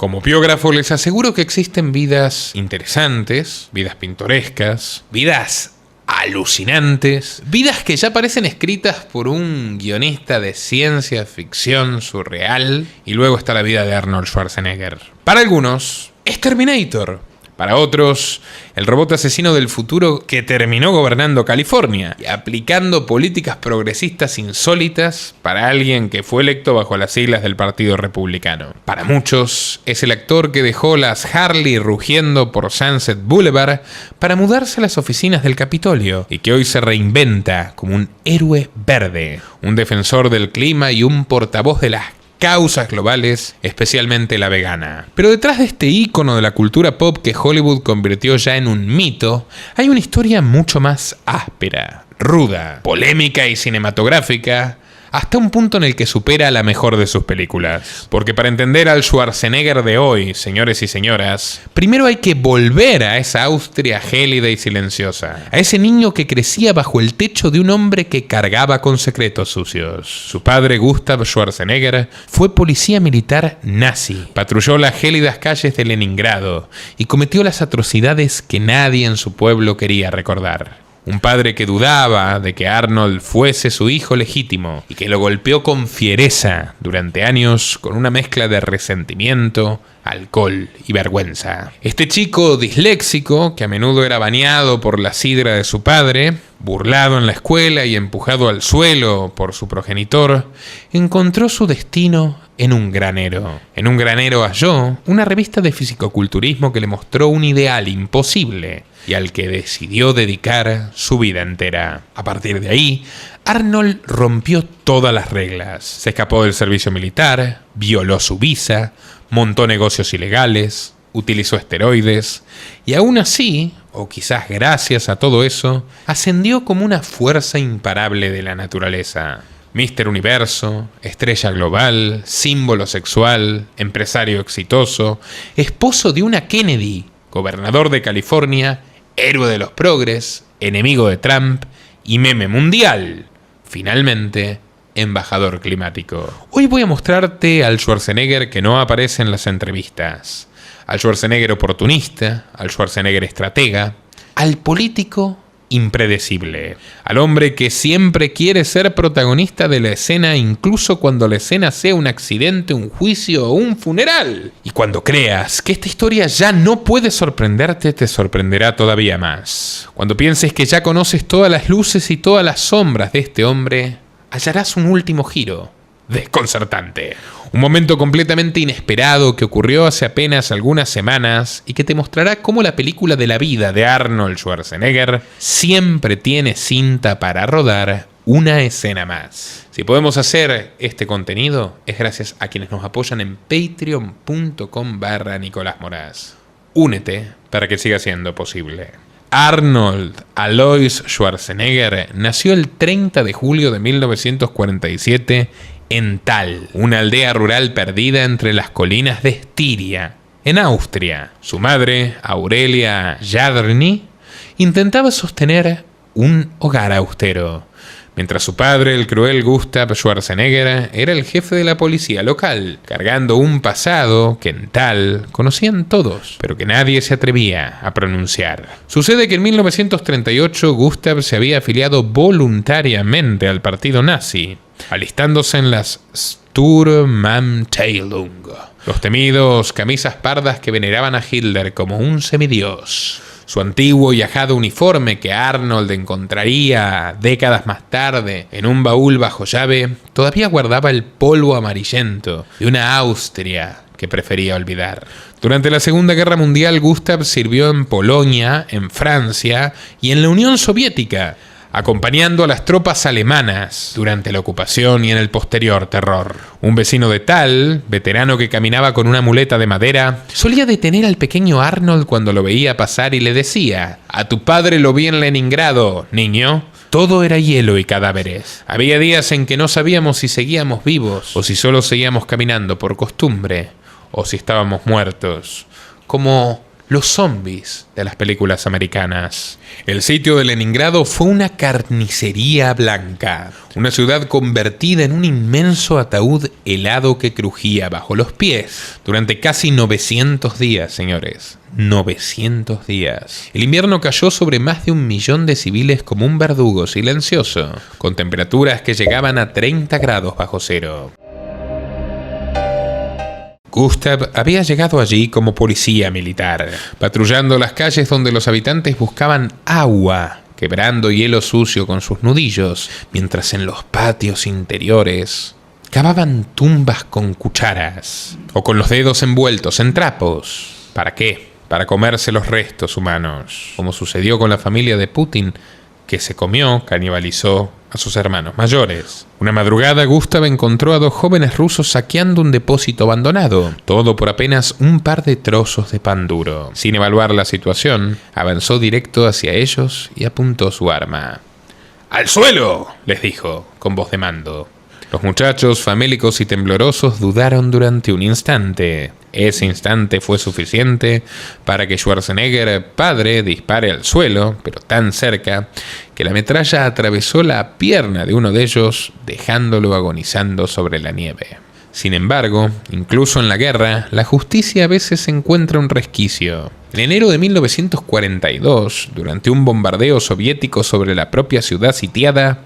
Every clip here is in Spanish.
Como biógrafo les aseguro que existen vidas interesantes, vidas pintorescas, vidas alucinantes, vidas que ya parecen escritas por un guionista de ciencia ficción surreal, y luego está la vida de Arnold Schwarzenegger. Para algunos, es Terminator. Para otros, el robot asesino del futuro que terminó gobernando California y aplicando políticas progresistas insólitas para alguien que fue electo bajo las siglas del Partido Republicano. Para muchos, es el actor que dejó las Harley rugiendo por Sunset Boulevard para mudarse a las oficinas del Capitolio y que hoy se reinventa como un héroe verde, un defensor del clima y un portavoz de las causas globales, especialmente la vegana. Pero detrás de este ícono de la cultura pop que Hollywood convirtió ya en un mito, hay una historia mucho más áspera, ruda, polémica y cinematográfica, hasta un punto en el que supera a la mejor de sus películas. Porque para entender al Schwarzenegger de hoy, señores y señoras, primero hay que volver a esa Austria gélida y silenciosa, a ese niño que crecía bajo el techo de un hombre que cargaba con secretos sucios. Su padre, Gustav Schwarzenegger, fue policía militar nazi, patrulló las gélidas calles de Leningrado y cometió las atrocidades que nadie en su pueblo quería recordar. Un padre que dudaba de que Arnold fuese su hijo legítimo y que lo golpeó con fiereza durante años con una mezcla de resentimiento, alcohol y vergüenza. Este chico disléxico, que a menudo era baneado por la sidra de su padre, burlado en la escuela y empujado al suelo por su progenitor, encontró su destino en un granero. En un granero halló una revista de fisicoculturismo que le mostró un ideal imposible y al que decidió dedicar su vida entera. A partir de ahí, Arnold rompió todas las reglas. Se escapó del servicio militar, violó su visa, montó negocios ilegales, utilizó esteroides y aún así, o quizás gracias a todo eso, ascendió como una fuerza imparable de la naturaleza. Mister Universo, estrella global, símbolo sexual, empresario exitoso, esposo de una Kennedy, gobernador de California, héroe de los progres, enemigo de Trump y meme mundial. Finalmente, embajador climático. Hoy voy a mostrarte al Schwarzenegger que no aparece en las entrevistas, al Schwarzenegger oportunista, al Schwarzenegger estratega, al político impredecible, al hombre que siempre quiere ser protagonista de la escena incluso cuando la escena sea un accidente, un juicio o un funeral. Y cuando creas que esta historia ya no puede sorprenderte, te sorprenderá todavía más. Cuando pienses que ya conoces todas las luces y todas las sombras de este hombre, hallarás un último giro desconcertante. Un momento completamente inesperado que ocurrió hace apenas algunas semanas y que te mostrará cómo la película de la vida de Arnold Schwarzenegger siempre tiene cinta para rodar una escena más. Si podemos hacer este contenido es gracias a quienes nos apoyan en patreon.com/Nicolás Moraz. Únete para que siga siendo posible. Arnold Alois Schwarzenegger nació el 30 de julio de 1947 en Thal, una aldea rural perdida entre las colinas de Estiria, en Austria. Su madre, Aurelia Jadrny, intentaba sostener un hogar austero, mientras su padre, el cruel Gustav Schwarzenegger, era el jefe de la policía local, cargando un pasado que en Thal conocían todos, pero que nadie se atrevía a pronunciar. Sucede que en 1938 Gustav se había afiliado voluntariamente al partido nazi, alistándose en las Sturmabteilung, los temidos camisas pardas que veneraban a Hitler como un semidios. Su antiguo y ajado uniforme que Arnold encontraría décadas más tarde en un baúl bajo llave todavía guardaba el polvo amarillento de una Austria que prefería olvidar. Durante la Segunda Guerra Mundial, Gustav sirvió en Polonia, en Francia y en la Unión Soviética, acompañando a las tropas alemanas durante la ocupación y en el posterior terror. Un vecino de Thal, veterano que caminaba con una muleta de madera, solía detener al pequeño Arnold cuando lo veía pasar y le decía: «A tu padre lo vi en Leningrado, niño». Todo era hielo y cadáveres. Había días en que no sabíamos si seguíamos vivos o si solo seguíamos caminando por costumbre o si estábamos muertos. Como los zombies de las películas americanas. El sitio de Leningrado fue una carnicería blanca, una ciudad convertida en un inmenso ataúd helado que crujía bajo los pies durante casi 900 días, señores. 900 días. El invierno cayó sobre más de 1 millón de civiles como un verdugo silencioso, con temperaturas que llegaban a 30 grados bajo cero. Gustav había llegado allí como policía militar, patrullando las calles donde los habitantes buscaban agua, quebrando hielo sucio con sus nudillos, mientras en los patios interiores cavaban tumbas con cucharas o con los dedos envueltos en trapos. ¿Para qué? Para comerse los restos humanos, como sucedió con la familia de Putin, que se comió, canibalizó a sus hermanos mayores. Una madrugada, Gustav encontró a 2 jóvenes rusos saqueando un depósito abandonado, todo por apenas un par de trozos de pan duro. Sin evaluar la situación, avanzó directo hacia ellos y apuntó su arma. ¡Al suelo!, les dijo, con voz de mando. Los muchachos, famélicos y temblorosos, dudaron durante un instante. Ese instante fue suficiente para que Schwarzenegger, padre, dispare al suelo, pero tan cerca, que la metralla atravesó la pierna de uno de ellos, dejándolo agonizando sobre la nieve. Sin embargo, incluso en la guerra, la justicia a veces encuentra un resquicio. En enero de 1942, durante un bombardeo soviético sobre la propia ciudad sitiada,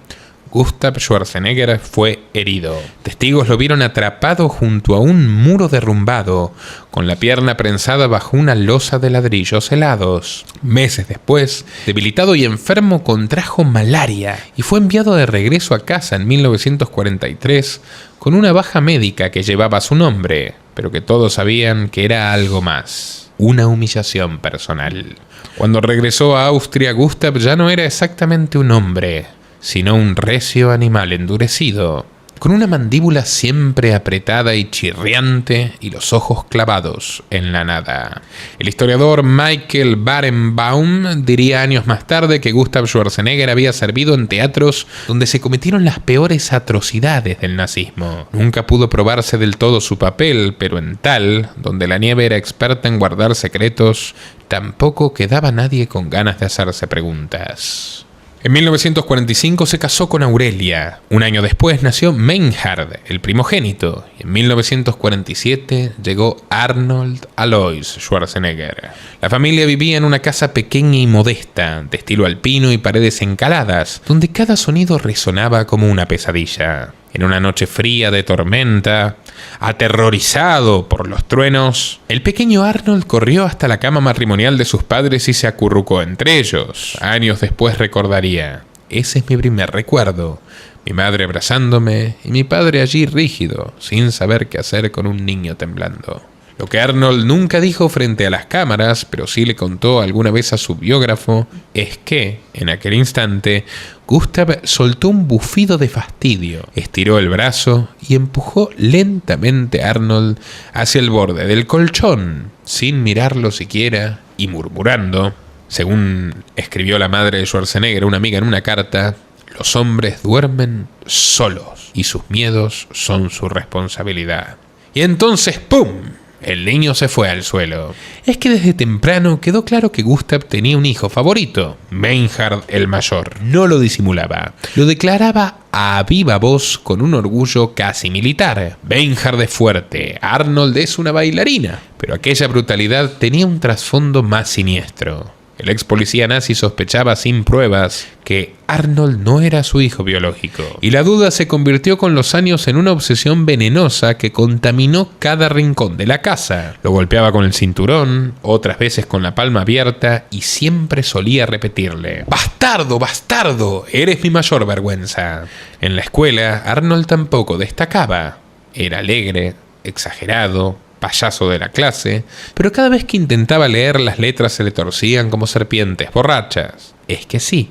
Gustav Schwarzenegger fue herido. Testigos lo vieron atrapado junto a un muro derrumbado, con la pierna prensada bajo una losa de ladrillos helados. Meses después, debilitado y enfermo, contrajo malaria y fue enviado de regreso a casa en 1943 con una baja médica que llevaba su nombre, pero que todos sabían que era algo más: una humillación personal. Cuando regresó a Austria, Gustav ya no era exactamente un hombre, sino un recio animal endurecido, con una mandíbula siempre apretada y chirriante y los ojos clavados en la nada. El historiador Michael Barenbaum diría años más tarde que Gustav Schwarzenegger había servido en teatros donde se cometieron las peores atrocidades del nazismo. Nunca pudo probarse del todo su papel, pero en tal, donde la nieve era experta en guardar secretos, tampoco quedaba nadie con ganas de hacerse preguntas. En 1945 se casó con Aurelia. Un año después nació Meinhard, el primogénito. Y en 1947 llegó Arnold Alois Schwarzenegger. La familia vivía en una casa pequeña y modesta, de estilo alpino y paredes encaladas, donde cada sonido resonaba como una pesadilla. En una noche fría de tormenta, aterrorizado por los truenos, el pequeño Arnold corrió hasta la cama matrimonial de sus padres y se acurrucó entre ellos. Años después recordaría: ese es mi primer recuerdo, mi madre abrazándome y mi padre allí rígido, sin saber qué hacer con un niño temblando. Lo que Arnold nunca dijo frente a las cámaras, pero sí le contó alguna vez a su biógrafo, es que, en aquel instante, Gustav soltó un bufido de fastidio, estiró el brazo y empujó lentamente a Arnold hacia el borde del colchón, sin mirarlo siquiera y murmurando. Según escribió la madre de Schwarzenegger, una amiga, en una carta: los hombres duermen solos y sus miedos son su responsabilidad. Y entonces, ¡pum!, el niño se fue al suelo. Es que desde temprano quedó claro que Gustav tenía un hijo favorito, Meinhard el mayor. No lo disimulaba. Lo declaraba a viva voz con un orgullo casi militar. Meinhard es fuerte, Arnold es una bailarina. Pero aquella brutalidad tenía un trasfondo más siniestro. El ex policía nazi sospechaba sin pruebas que Arnold no era su hijo biológico, y la duda se convirtió con los años en una obsesión venenosa que contaminó cada rincón de la casa. Lo golpeaba con el cinturón, otras veces con la palma abierta, y siempre solía repetirle: ¡Bastardo, bastardo! Eres mi mayor vergüenza. En la escuela, Arnold tampoco destacaba. Era alegre, exagerado, payaso de la clase, pero cada vez que intentaba leer, las letras se le torcían como serpientes borrachas. Es que sí,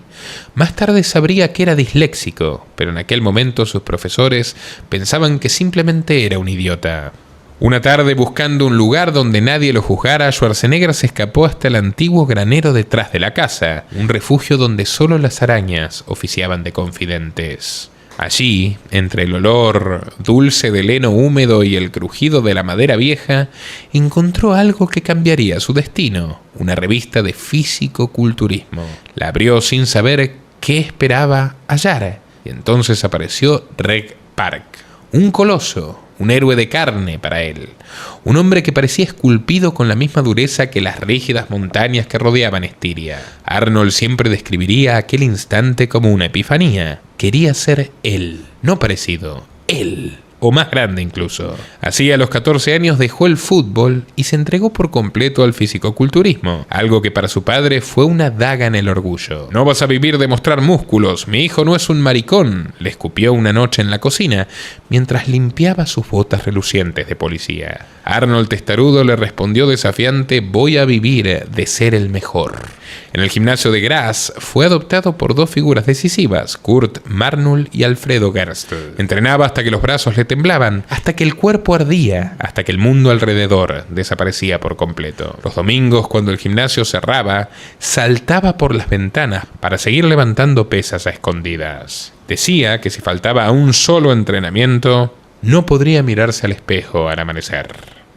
más tarde sabría que era disléxico, pero en aquel momento sus profesores pensaban que simplemente era un idiota. Una tarde, buscando un lugar donde nadie lo juzgara, Schwarzenegger se escapó hasta el antiguo granero detrás de la casa, un refugio donde solo las arañas oficiaban de confidentes. Allí, entre el olor dulce del heno húmedo y el crujido de la madera vieja, encontró algo que cambiaría su destino, una revista de físico-culturismo. La abrió sin saber qué esperaba hallar, y entonces apareció Reg Park, un coloso, un héroe de carne para él, un hombre que parecía esculpido con la misma dureza que las rígidas montañas que rodeaban Estiria. Arnold siempre describiría aquel instante como una epifanía. Quería ser él, no parecido, él, o más grande incluso. Así, a los 14 años dejó el fútbol y se entregó por completo al fisicoculturismo, algo que para su padre fue una daga en el orgullo. «No vas a vivir de mostrar músculos, mi hijo no es un maricón», le escupió una noche en la cocina, mientras limpiaba sus botas relucientes de policía. Arnold testarudo le respondió desafiante: «Voy a vivir de ser el mejor». En el gimnasio de Graz fue adoptado por dos figuras decisivas, Kurt Marnul y Alfredo Gerstl. Entrenaba hasta que los brazos le temblaban, hasta que el cuerpo ardía, hasta que el mundo alrededor desaparecía por completo. Los domingos, cuando el gimnasio cerraba, saltaba por las ventanas para seguir levantando pesas a escondidas. Decía que si faltaba un solo entrenamiento, no podría mirarse al espejo al amanecer.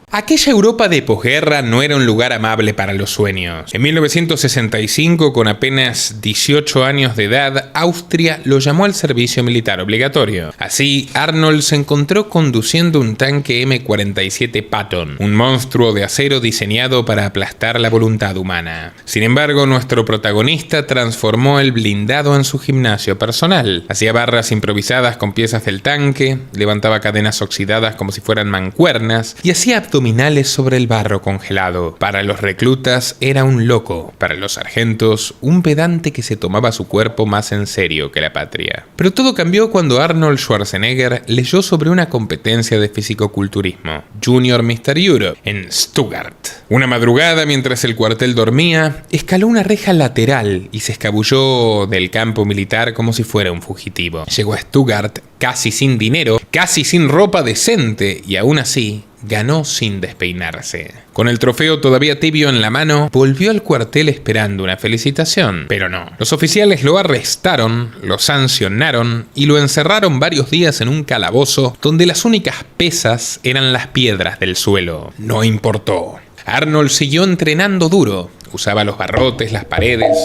Aquella Europa de posguerra no era un lugar amable para los sueños. En 1965, con apenas 18 años de edad, Austria lo llamó al servicio militar obligatorio. Así, Arnold se encontró conduciendo un tanque M-47 Patton, un monstruo de acero diseñado para aplastar la voluntad humana. Sin embargo, nuestro protagonista transformó el blindado en su gimnasio personal. Hacía barras improvisadas con piezas del tanque, levantaba cadenas oxidadas como si fueran mancuernas y hacía abdominales sobre el barro congelado. Para los reclutas era un loco, para los sargentos un pedante que se tomaba su cuerpo más en serio que la patria. Pero todo cambió cuando Arnold Schwarzenegger leyó sobre una competencia de fisicoculturismo, Junior Mr. Europe, en Stuttgart. Una madrugada, mientras el cuartel dormía, escaló una reja lateral y se escabulló del campo militar como si fuera un fugitivo. Llegó a Stuttgart casi sin dinero, casi sin ropa decente, y aún así ganó sin despeinarse. Con el trofeo todavía tibio en la mano, volvió al cuartel esperando una felicitación, pero no. Los oficiales lo arrestaron, lo sancionaron y lo encerraron varios días en un calabozo donde las únicas pesas eran las piedras del suelo. No importó. Arnold siguió entrenando duro. Usaba los barrotes, las paredes,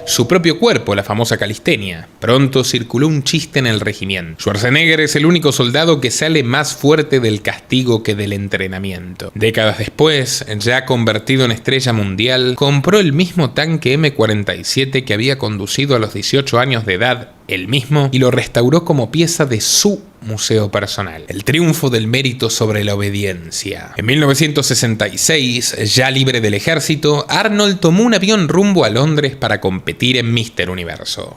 su propio cuerpo, la famosa calistenia. Pronto circuló un chiste en el regimiento: Schwarzenegger es el único soldado que sale más fuerte del castigo que del entrenamiento. Décadas después, ya convertido en estrella mundial, compró el mismo tanque M-47 que había conducido a los 18 años de edad, él mismo, y lo restauró como pieza de su museo personal. El triunfo del mérito sobre la obediencia. En 1966, ya libre del ejército, Arnold tomó un avión rumbo a Londres para competir en Mr. Universo.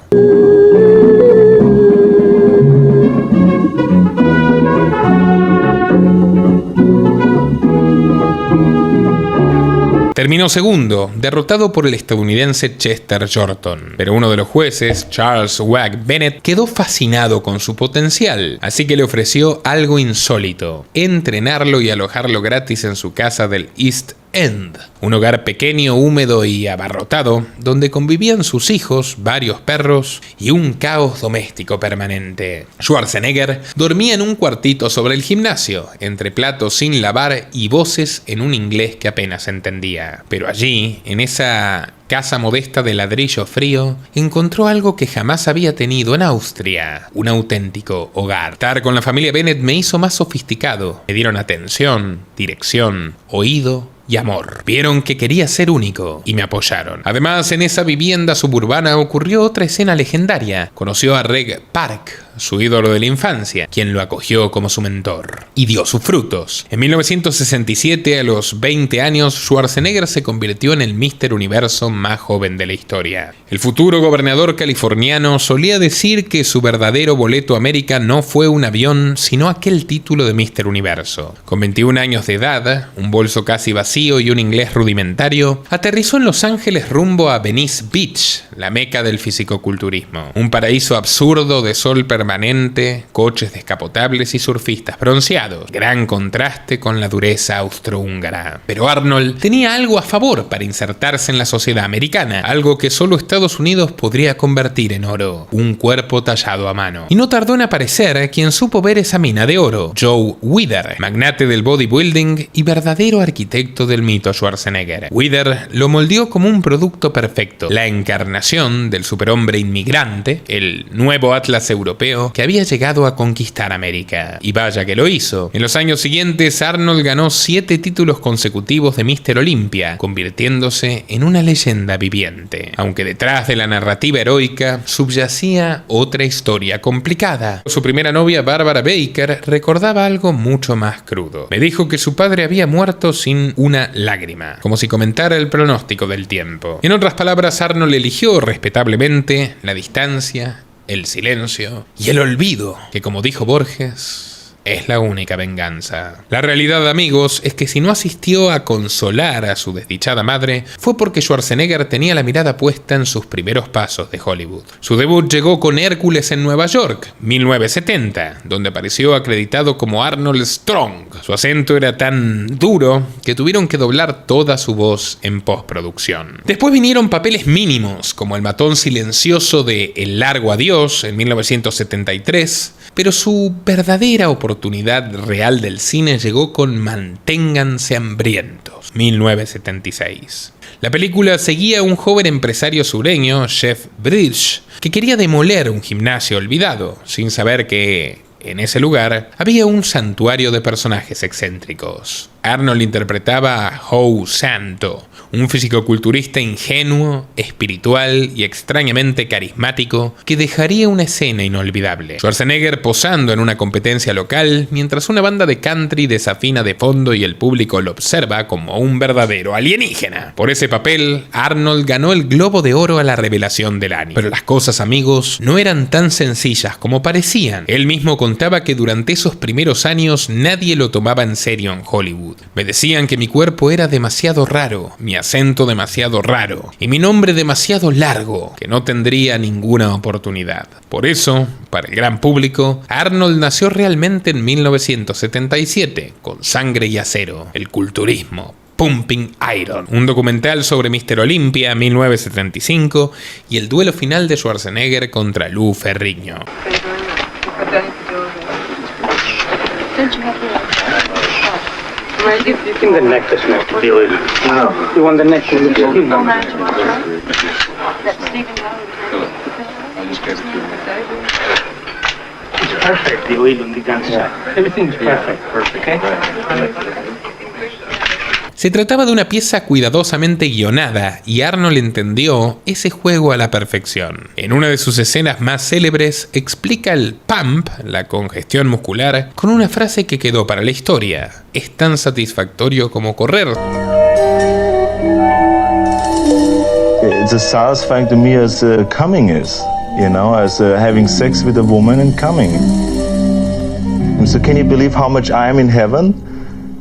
Terminó segundo, derrotado por el estadounidense Chester Jordan. Pero uno de los jueces, Charles Wag Bennett, quedó fascinado con su potencial, así que le ofreció algo insólito: entrenarlo y alojarlo gratis en su casa del East End, un hogar pequeño, húmedo y abarrotado, donde convivían sus hijos, varios perros y un caos doméstico permanente. Schwarzenegger dormía en un cuartito sobre el gimnasio, entre platos sin lavar y voces en un inglés que apenas entendía. Pero allí, en esa casa modesta de ladrillo frío, encontró algo que jamás había tenido en Austria: un auténtico hogar. Estar con la familia Bennett me hizo más sofisticado. Me dieron atención, dirección, oído y amor. Vieron que quería ser único y me apoyaron. Además, en esa vivienda suburbana ocurrió otra escena legendaria. Conoció a Reg Park, su ídolo de la infancia, quien lo acogió como su mentor y dio sus frutos. En 1967, a los 20 años, Schwarzenegger se convirtió en el Mr. Universo más joven de la historia. El futuro gobernador californiano solía decir que su verdadero boleto a América no fue un avión, sino aquel título de Mr. Universo. Con 21 años de edad, un bolso casi vacío y un inglés rudimentario, aterrizó en Los Ángeles rumbo a Venice Beach, la meca del fisicoculturismo. Un paraíso absurdo de sol permanente permanente, coches descapotables y surfistas bronceados. Gran contraste con la dureza austrohúngara. Pero Arnold tenía algo a favor para insertarse en la sociedad americana, algo que solo Estados Unidos podría convertir en oro: un cuerpo tallado a mano. Y no tardó en aparecer quien supo ver esa mina de oro: Joe Weider, magnate del bodybuilding y verdadero arquitecto del mito Schwarzenegger. Weider lo moldeó como un producto perfecto, la encarnación del superhombre inmigrante, el nuevo Atlas europeo que había llegado a conquistar América. Y vaya que lo hizo. En los años siguientes, Arnold ganó 7 títulos consecutivos de Mr. Olympia, convirtiéndose en una leyenda viviente. Aunque detrás de la narrativa heroica subyacía otra historia complicada. Su primera novia, Barbara Baker, recordaba algo mucho más crudo. Me dijo que su padre había muerto sin una lágrima, como si comentara el pronóstico del tiempo. En otras palabras, Arnold eligió respetablemente la distancia, el silencio y el olvido, que, como dijo Borges, es la única venganza. La realidad, amigos, es que si no asistió a consolar a su desdichada madre, fue porque Schwarzenegger tenía la mirada puesta en sus primeros pasos de Hollywood. Su debut llegó con Hércules en Nueva York, 1970, donde apareció acreditado como Arnold Strong. Su acento era tan duro que tuvieron que doblar toda su voz en postproducción. Después vinieron papeles mínimos, como el matón silencioso de El largo adiós, en 1973, pero su verdadera oportunidad real del cine llegó con Manténganse hambrientos, 1976. La película seguía a un joven empresario sureño, Jeff Bridges, que quería demoler un gimnasio olvidado, sin saber que en ese lugar había un santuario de personajes excéntricos. Arnold interpretaba a Howe Santo, un fisicoculturista ingenuo, espiritual y extrañamente carismático que dejaría una escena inolvidable. Schwarzenegger posando en una competencia local mientras una banda de country desafina de fondo y el público lo observa como un verdadero alienígena. Por ese papel, Arnold ganó el Globo de Oro a la revelación del año. Pero las cosas, amigos, no eran tan sencillas como parecían. Él mismo contaba que durante esos primeros años nadie lo tomaba en serio en Hollywood. Me decían que mi cuerpo era demasiado raro, mi acento demasiado raro y mi nombre demasiado largo, que no tendría ninguna oportunidad. Por eso, para el gran público, Arnold nació realmente en 1977, con Sangre y Acero, el culturismo, Pumping Iron, un documental sobre Mr. Olympia, 1975, y el duelo final de Schwarzenegger contra Lou Ferrigno. Give him the necklace now to deal with. No. You want the necklace? Give him. It's perfect, the oil on the gun side. Everything's perfect. Okay? Se trataba de una pieza cuidadosamente guionada y Arnold entendió ese juego a la perfección. En una de sus escenas más célebres explica el pump, la congestión muscular, con una frase que quedó para la historia: es tan satisfactorio como correr. It's as satisfying to me as coming is, you know, as having sex with a woman and coming. And so can you believe how much I am in heaven?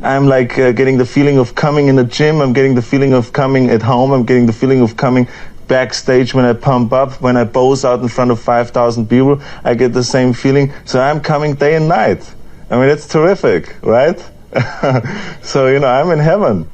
I'm like getting the feeling of coming in the gym, I'm getting the feeling of coming at home, I'm getting the feeling of coming backstage when I pump up, when I pose out in front of 5,000 people, I get the same feeling. So I'm coming day and night. I mean, it's terrific, right? So, you know, I'm in heaven.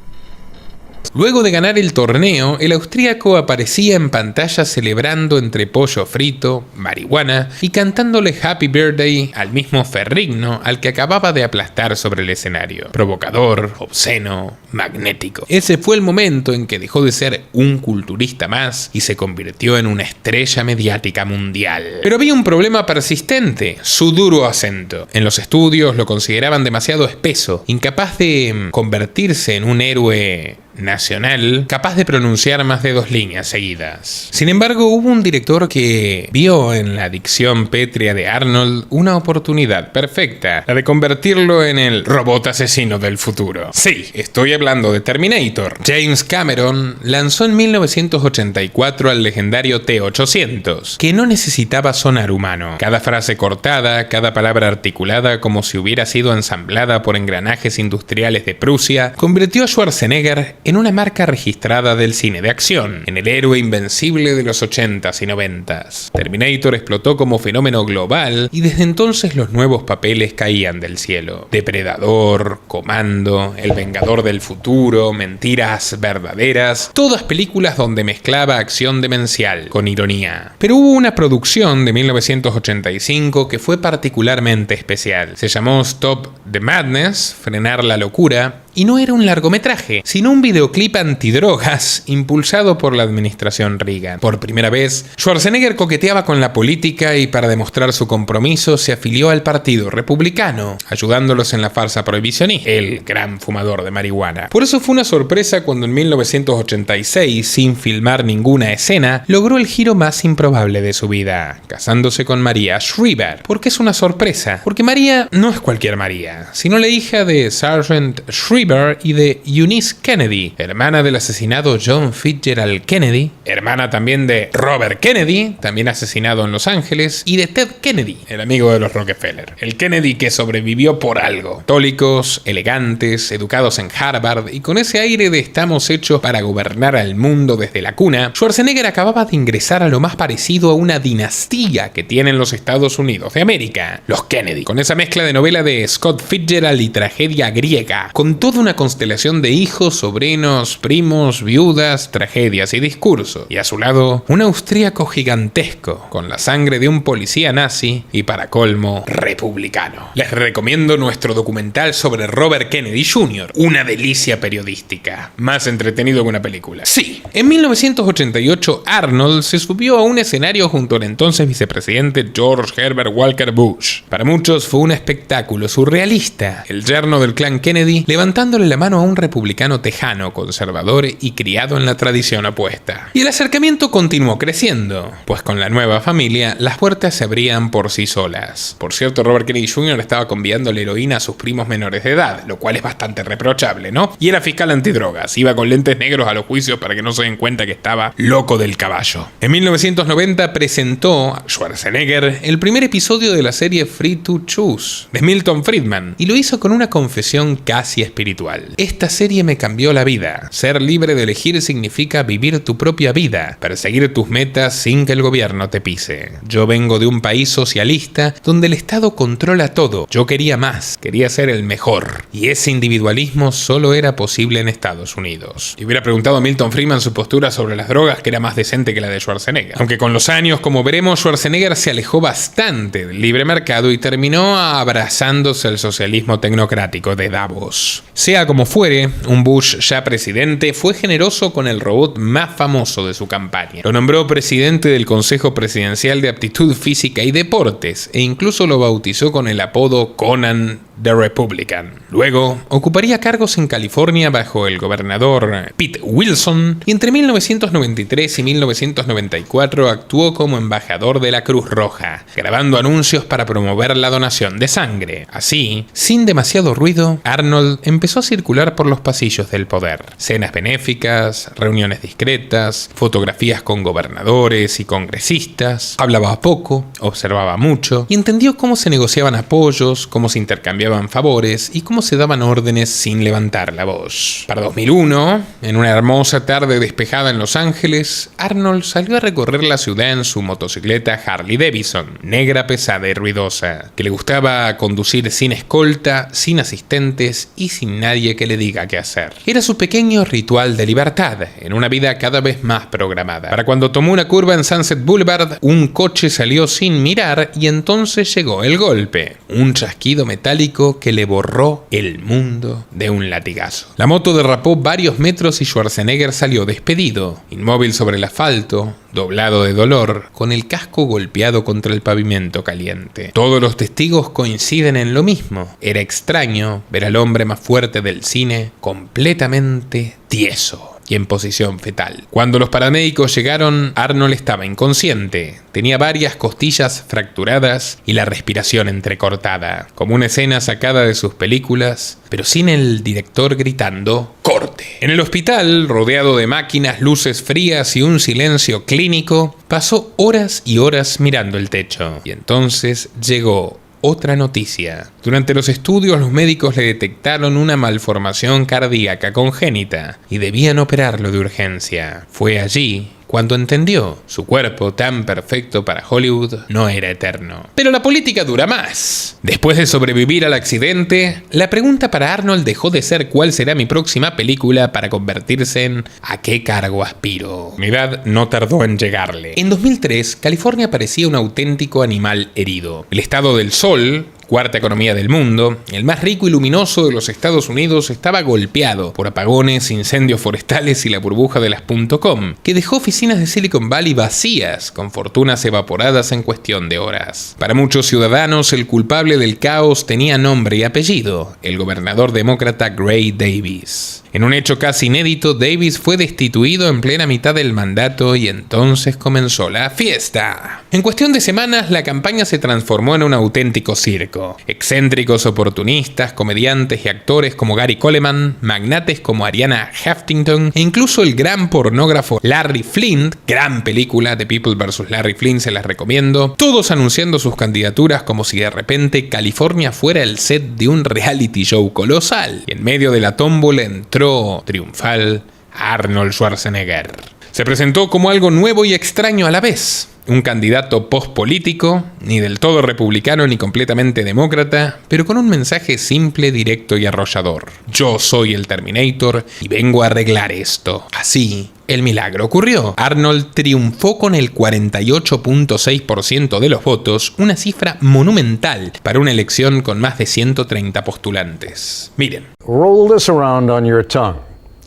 Luego de ganar el torneo, el austríaco aparecía en pantalla celebrando entre pollo frito, marihuana y cantándole Happy Birthday al mismo Ferrigno al que acababa de aplastar sobre el escenario. Provocador, obsceno, magnético. Ese fue el momento en que dejó de ser un culturista más y se convirtió en una estrella mediática mundial. Pero había un problema persistente: su duro acento. En los estudios lo consideraban demasiado espeso, incapaz de convertirse en un héroe nacional, capaz de pronunciar más de 2 líneas seguidas. Sin embargo, hubo un director que vio en la dicción pétrea de Arnold una oportunidad perfecta, la de convertirlo en el robot asesino del futuro. Sí, estoy hablando de Terminator. James Cameron lanzó en 1984 al legendario T-800, que no necesitaba sonar humano. Cada frase cortada, cada palabra articulada como si hubiera sido ensamblada por engranajes industriales de Prusia, convirtió a Schwarzenegger en una marca registrada del cine de acción, en el héroe invencible de los 80s y 90s. Terminator explotó como fenómeno global y desde entonces los nuevos papeles caían del cielo. Depredador, Comando, El Vengador del Futuro, Mentiras Verdaderas, todas películas donde mezclaba acción demencial con ironía. Pero hubo una producción de 1985 que fue particularmente especial. Se llamó Stop the Madness, Frenar la Locura, y no era un largometraje, sino un videoclip antidrogas impulsado por la administración Reagan. Por primera vez, Schwarzenegger coqueteaba con la política y para demostrar su compromiso se afilió al Partido Republicano, ayudándolos en la farsa prohibicionista, el gran fumador de marihuana. Por eso fue una sorpresa cuando en 1986, sin filmar ninguna escena, logró el giro más improbable de su vida, casándose con Maria Shriver. ¿Por qué es una sorpresa? Porque Maria no es cualquier Maria, sino la hija de Sargent Shriver y de Eunice Kennedy, hermana del asesinado John Fitzgerald Kennedy, hermana también de Robert Kennedy, también asesinado en Los Ángeles, y de Ted Kennedy, el amigo de los Rockefeller. El Kennedy que sobrevivió por algo. Católicos, elegantes, educados en Harvard y con ese aire de estamos hechos para gobernar al mundo desde la cuna, Schwarzenegger acababa de ingresar a lo más parecido a una dinastía que tienen los Estados Unidos de América, los Kennedy, con esa mezcla de novela de Scott Fitzgerald y tragedia griega, con toda una constelación de hijos, sobrinos, primos, viudas, tragedias y discursos. Y a su lado, un austríaco gigantesco, con la sangre de un policía nazi y para colmo, republicano. Les recomiendo nuestro documental sobre Robert Kennedy Jr., una delicia periodística. Más entretenido que una película. Sí, en 1988 Arnold se subió a un escenario junto al entonces vicepresidente George Herbert Walker Bush. Para muchos fue un espectáculo surrealista. El yerno del clan Kennedy levantándole la mano a un republicano tejano, conservador y criado en la tradición opuesta. Y el acercamiento continuó creciendo, pues con la nueva familia las puertas se abrían por sí solas. Por cierto, Robert Kennedy Jr. estaba conviando la heroína a sus primos menores de edad, lo cual es bastante reprochable, ¿no? Y era fiscal antidrogas, iba con lentes negros a los juicios para que no se den cuenta que estaba loco del caballo. En 1990 presentó a Schwarzenegger el primer episodio de la serie Free to Choose de Milton Friedman y lo hizo con una confesión casi espiritual. Esta serie me cambió la vida. Ser libre de elegir significa vivir tu propia vida, perseguir tus metas sin que el gobierno te pise. Yo vengo de un país socialista donde el Estado controla todo. Yo quería más, quería ser el mejor. Y ese individualismo solo era posible en Estados Unidos. Y hubiera preguntado a Milton Friedman su postura sobre las drogas, que era más decente que la de Schwarzenegger. Aunque con los años, como veremos, Schwarzenegger se alejó bastante del libre mercado y terminó abrazándose al socialismo tecnocrático de Davos. Sea como fuere, un Bush ya presidente fue generoso con el robot más famoso de su campaña. Lo nombró presidente del Consejo Presidencial de Aptitud Física y Deportes e incluso lo bautizó con el apodo Conan the Republican. Luego, ocuparía cargos en California bajo el gobernador Pete Wilson y entre 1993 y 1994 actuó como embajador de la Cruz Roja, grabando anuncios para promover la donación de sangre. Así, sin demasiado ruido, Arnold empezó a circular por los pasillos del poder. Cenas benéficas, reuniones discretas, fotografías con gobernadores y congresistas. Hablaba poco, observaba mucho y entendió cómo se negociaban apoyos, cómo se intercambiaban favores y cómo se daban órdenes sin levantar la voz. Para 2001, en una hermosa tarde despejada en Los Ángeles, Arnold salió a recorrer la ciudad en su motocicleta Harley Davidson, negra, pesada y ruidosa, que le gustaba conducir sin escolta, sin asistentes y sin nadie que le diga qué hacer. Era su pequeño ritual de libertad, en una vida cada vez más programada. Para cuando tomó una curva en Sunset Boulevard, un coche salió sin mirar y entonces llegó el golpe. Un chasquido metálico que le borró el mundo de un latigazo. La moto derrapó varios metros y Schwarzenegger salió despedido, inmóvil sobre el asfalto, doblado de dolor, con el casco golpeado contra el pavimento caliente. Todos los testigos coinciden en lo mismo. Era extraño ver al hombre más fuerte del cine completamente tieso y en posición fetal. Cuando los paramédicos llegaron, Arnold estaba inconsciente. Tenía varias costillas fracturadas y la respiración entrecortada, como una escena sacada de sus películas, pero sin el director gritando ¡corte! En el hospital, rodeado de máquinas, luces frías y un silencio clínico, pasó horas y horas mirando el techo. Y entonces llegó otra noticia. Durante los estudios, los médicos le detectaron una malformación cardíaca congénita y debían operarlo de urgencia. Fue allí cuando entendió, su cuerpo tan perfecto para Hollywood no era eterno. Pero la política dura más. Después de sobrevivir al accidente, la pregunta para Arnold dejó de ser cuál será mi próxima película para convertirse en ¿a qué cargo aspiro? Mi edad no tardó en llegarle. En 2003, California parecía un auténtico animal herido. El estado del sol, cuarta economía del mundo, el más rico y luminoso de los Estados Unidos, estaba golpeado por apagones, incendios forestales y la burbuja de las .com, que dejó oficinas de Silicon Valley vacías, con fortunas evaporadas en cuestión de horas. Para muchos ciudadanos, el culpable del caos tenía nombre y apellido: el gobernador demócrata Gray Davis. En un hecho casi inédito, Davis fue destituido en plena mitad del mandato y entonces comenzó la fiesta. En cuestión de semanas, la campaña se transformó en un auténtico circo. Excéntricos oportunistas, comediantes y actores como Gary Coleman, magnates como Ariana Huffington e incluso el gran pornógrafo Larry Flynt, gran película, The People vs. Larry Flynt, se las recomiendo, todos anunciando sus candidaturas como si de repente California fuera el set de un reality show colosal. Y en medio de la tómbola entró triunfal Arnold Schwarzenegger. Se presentó como algo nuevo y extraño a la vez. Un candidato post-político, ni del todo republicano ni completamente demócrata, pero con un mensaje simple, directo y arrollador. Yo soy el Terminator y vengo a arreglar esto. Así, el milagro ocurrió. Arnold triunfó con el 48.6% de los votos, una cifra monumental para una elección con más de 130 postulantes. Miren. Roll this around on your tongue.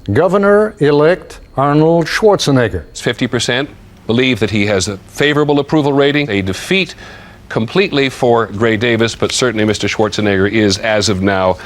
Governor-elect Arnold Schwarzenegger. 50% believe that he has a favorable approval rating. A defeat completely for Gray Davis, but certainly Mr. Schwarzenegger is, as of now,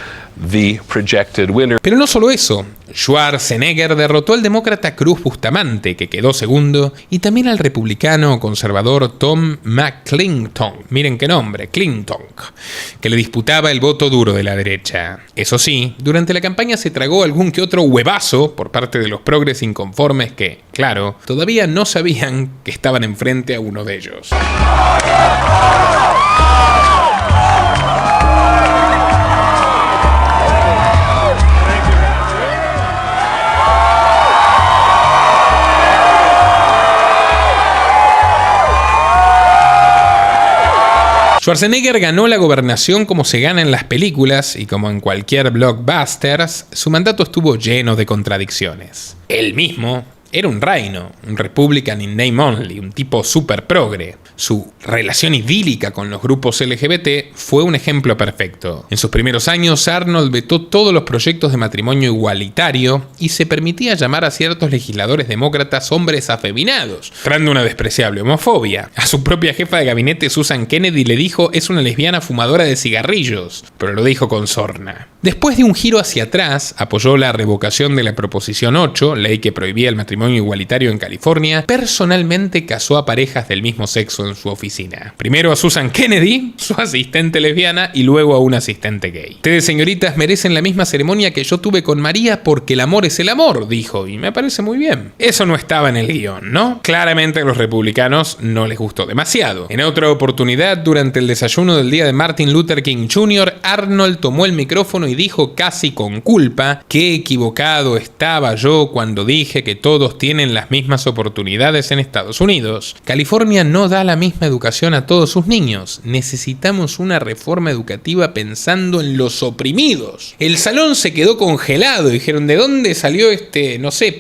the projected winner. Pero no solo eso. Schwarzenegger derrotó al demócrata Cruz Bustamante, que quedó segundo, y también al republicano conservador Tom McClintock, miren qué nombre, Clintock, que le disputaba el voto duro de la derecha. Eso sí, durante la campaña se tragó algún que otro huevazo por parte de los progres inconformes que, claro, todavía no sabían que estaban enfrente a uno de ellos. Schwarzenegger ganó la gobernación como se gana en las películas y como en cualquier blockbuster, su mandato estuvo lleno de contradicciones. Él mismo era un Rhino, un Republican in name only, un tipo súper progre. Su relación idílica con los grupos LGBT fue un ejemplo perfecto. En sus primeros años, Arnold vetó todos los proyectos de matrimonio igualitario y se permitía llamar a ciertos legisladores demócratas hombres afeminados, mostrando una despreciable homofobia. A su propia jefa de gabinete, Susan Kennedy, le dijo: es una lesbiana fumadora de cigarrillos, pero lo dijo con sorna. Después de un giro hacia atrás, apoyó la revocación de la Proposición 8, ley que prohibía el matrimonio igualitario en California. Personalmente casó a parejas del mismo sexo en su oficina. Primero a Susan Kennedy, su asistente lesbiana, y luego a un asistente gay. Ustedes, señoritas, merecen la misma ceremonia que yo tuve con María porque el amor es el amor, dijo, y me parece muy bien. Eso no estaba en el guión, ¿no? Claramente a los republicanos no les gustó demasiado. En otra oportunidad, durante el desayuno del día de Martin Luther King Jr., Arnold tomó el micrófono y dijo casi con culpa: qué equivocado estaba yo cuando dije que todos tienen las mismas oportunidades en Estados Unidos. California no da la misma educación a todos sus niños. Necesitamos una reforma educativa pensando en los oprimidos. El salón se quedó congelado. Dijeron: ¿de dónde salió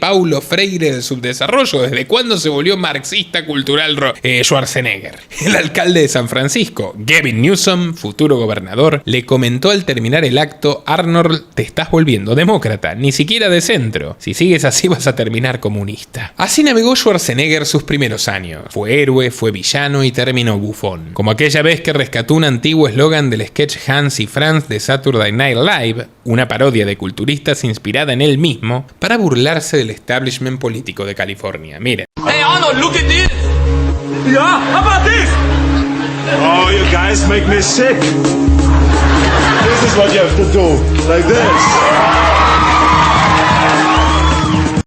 Paulo Freire del subdesarrollo? ¿Desde cuándo se volvió marxista cultural Schwarzenegger? El alcalde de San Francisco, Gavin Newsom, futuro gobernador, le comentó al terminar el acto: Arnold, te estás volviendo demócrata, ni siquiera de centro. Si sigues así vas a terminar comunista. Así navegó Schwarzenegger sus primeros años. Fue héroe, fue villano y terminó bufón. Como aquella vez que rescató un antiguo eslogan del sketch Hans y Franz de Saturday Night Live, una parodia de culturistas inspirada en él mismo, para burlarse del establishment político de California. Miren. Hey Arnold, look at this! Yeah, how about this? Oh, you guys make me sick. This is what you have to do, like this.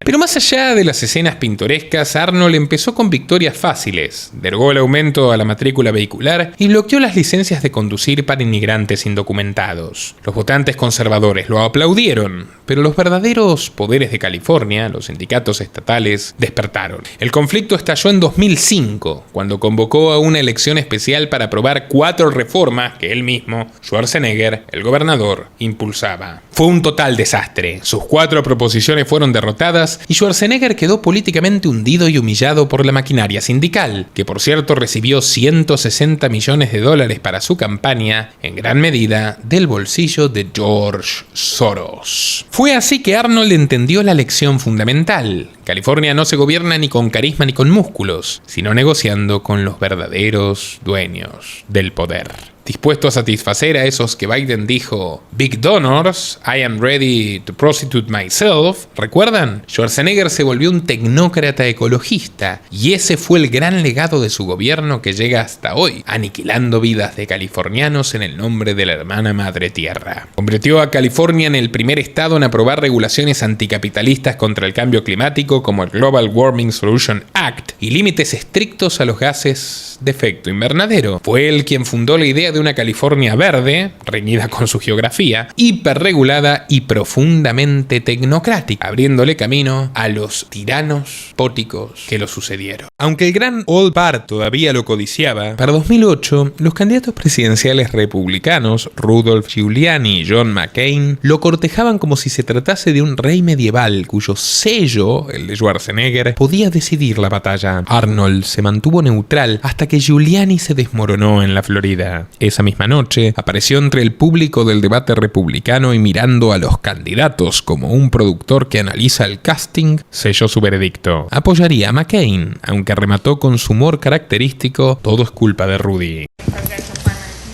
Pero más allá de las escenas pintorescas, Arnold empezó con victorias fáciles, derogó el aumento a la matrícula vehicular y bloqueó las licencias de conducir para inmigrantes indocumentados. Los votantes conservadores lo aplaudieron, pero los verdaderos poderes de California, los sindicatos estatales, despertaron. El conflicto estalló en 2005, cuando convocó a una elección especial para aprobar 4 reformas que él mismo, Schwarzenegger, el gobernador, impulsaba. Fue un total desastre. Sus 4 proposiciones fueron derrotadas y Schwarzenegger quedó políticamente hundido y humillado por la maquinaria sindical, que por cierto recibió $160 millones para su campaña, en gran medida del bolsillo de George Soros. Fue así que Arnold entendió la lección fundamental. California no se gobierna ni con carisma ni con músculos, sino negociando con los verdaderos dueños del poder. Dispuesto a satisfacer a esos que Biden dijo "Big donors, I am ready to prostitute myself", ¿recuerdan? Schwarzenegger se volvió un tecnócrata ecologista y ese fue el gran legado de su gobierno que llega hasta hoy, aniquilando vidas de californianos en el nombre de la hermana madre tierra. Convirtió a California en el primer estado en aprobar regulaciones anticapitalistas contra el cambio climático como el Global Warming Solution Act y límites estrictos a los gases de efecto invernadero. Fue él quien fundó la idea de una California verde, reñida con su geografía, hiperregulada y profundamente tecnocrática, abriéndole camino a los tiranos póticos que lo sucedieron. Aunque el gran Old Bart todavía lo codiciaba, para 2008 los candidatos presidenciales republicanos, Rudolph Giuliani y John McCain, lo cortejaban como si se tratase de un rey medieval cuyo sello, el de Schwarzenegger, podía decidir la batalla. Arnold se mantuvo neutral hasta que Giuliani se desmoronó en la Florida. Esa misma noche, apareció entre el público del debate republicano y mirando a los candidatos como un productor que analiza el casting, selló su veredicto. Apoyaría a McCain, aunque remató con su humor característico: "Todo es culpa de Rudy".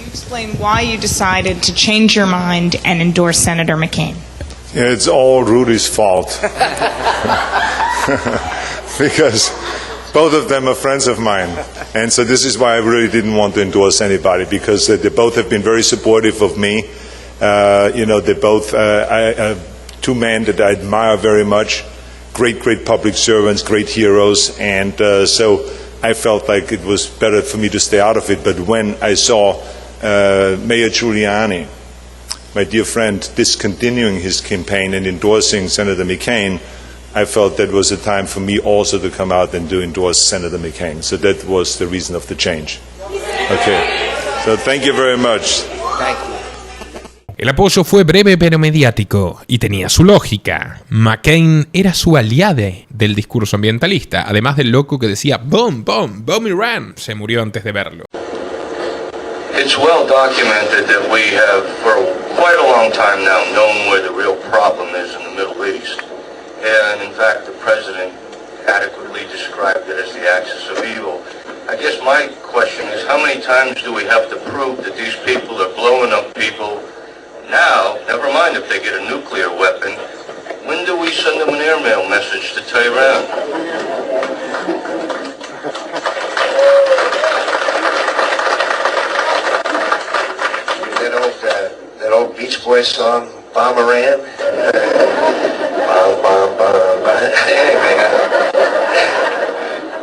Explain why you decided to change your mind and endorse Senator McCain. It's all Rudy's fault. Because both of them are friends of mine. And so this is why I really didn't want to endorse anybody, because they both have been very supportive of me. They both, two men that I admire very much, great public servants, great heroes. And so I felt like it was better for me to stay out of it. But when I saw Mayor Giuliani, my dear friend, discontinuing his campaign and endorsing Senator McCain, I felt that was a time for me also to come out and to endorse Senator McCain. So that was the reason of the change. Okay. So thank you very much. Thank you. El apoyo fue breve pero mediático y tenía su lógica. McCain era su aliade del discurso ambientalista, además del loco que decía "Boom, boom, bomb Iran". Se murió antes de verlo. It's well documented that we have, for quite a long time now, known where the real problem is in the Middle East. And in fact, the president adequately described it as the axis of evil. I guess my question is, how many times do we have to prove that these people are blowing up people now? Never mind if they get a nuclear weapon. When do we send them an airmail message to Tehran? That old Beach Boys song, Bomb Iran?